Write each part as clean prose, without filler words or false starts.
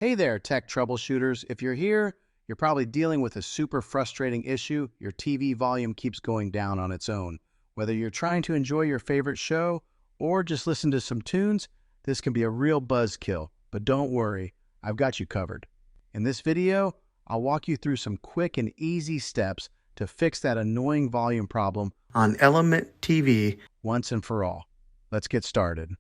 Hey there, tech troubleshooters. If you're here, you're probably dealing with a super frustrating issue. Your TV volume keeps going down on its own. Whether you're trying to enjoy your favorite show or just listen to some tunes, this can be a real buzzkill. But don't worry, I've got you covered. In this video, I'll walk you through some quick and easy steps to fix that annoying volume problem on Element TV once and for all. Let's get started.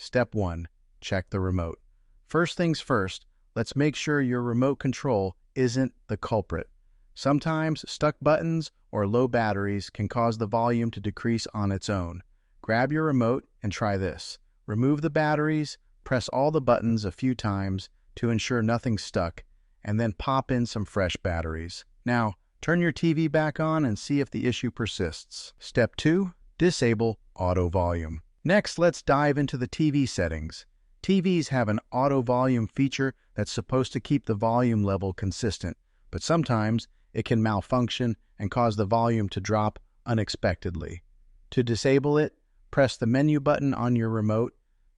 Step 1. Check the remote. First things first, let's make sure your remote control isn't the culprit. Sometimes stuck buttons or low batteries can cause the volume to decrease on its own. Grab your remote and try this. Remove the batteries, press all the buttons a few times to ensure nothing's stuck, and then pop in some fresh batteries. Now, turn your TV back on and see if the issue persists. Step 2. Disable auto volume. Next, let's dive into the TV settings. TVs have an auto volume feature that's supposed to keep the volume level consistent, but sometimes it can malfunction and cause the volume to drop unexpectedly. To disable it, press the menu button on your remote,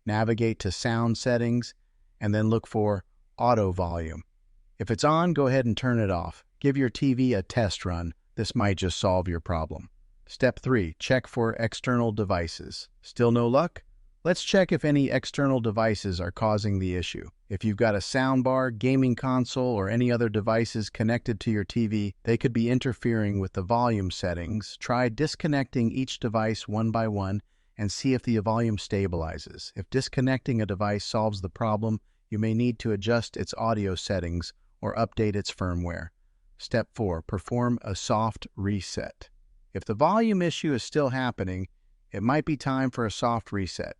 navigate to Sound Settings, and then look for Auto Volume. If it's on, go ahead and turn it off. Give your TV a test run. This might just solve your problem. Step 3. Check for external devices. Still no luck? Let's check if any external devices are causing the issue. If you've got a soundbar, gaming console, or any other devices connected to your TV, they could be interfering with the volume settings. Try disconnecting each device one by one and see if the volume stabilizes. If disconnecting a device solves the problem, you may need to adjust its audio settings or update its firmware. Step 4. Perform a soft reset. If the volume issue is still happening, it might be time for a soft reset.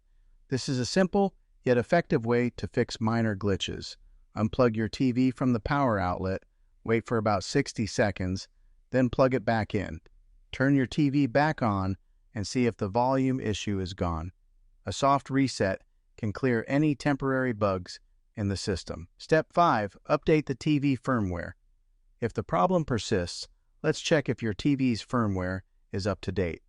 This is a simple yet effective way to fix minor glitches. Unplug your TV from the power outlet, wait for about 60 seconds, then plug it back in. Turn your TV back on and see if the volume issue is gone. A soft reset can clear any temporary bugs in the system. Step 5. Update the TV firmware. If the problem persists, let's check if your TV's firmware is up to date.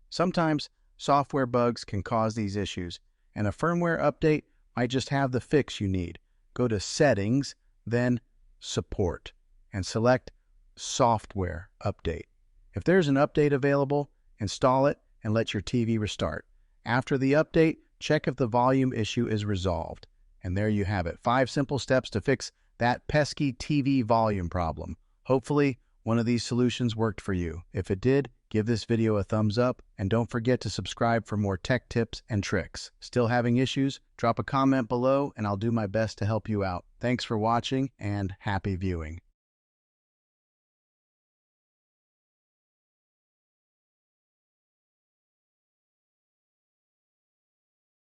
Sometimes software bugs can cause these issues, and a firmware update might just have the fix you need. Go to Settings, then Support, and select Software Update. If there's an update available, install it and let your TV restart. After the update, check if the volume issue is resolved. And there you have it. 5 simple steps to fix that pesky TV volume problem. Hopefully, one of these solutions worked for you. If it did, give this video a thumbs up and don't forget to subscribe for more tech tips and tricks. Still having issues? Drop a comment below and I'll do my best to help you out. Thanks for watching and happy viewing.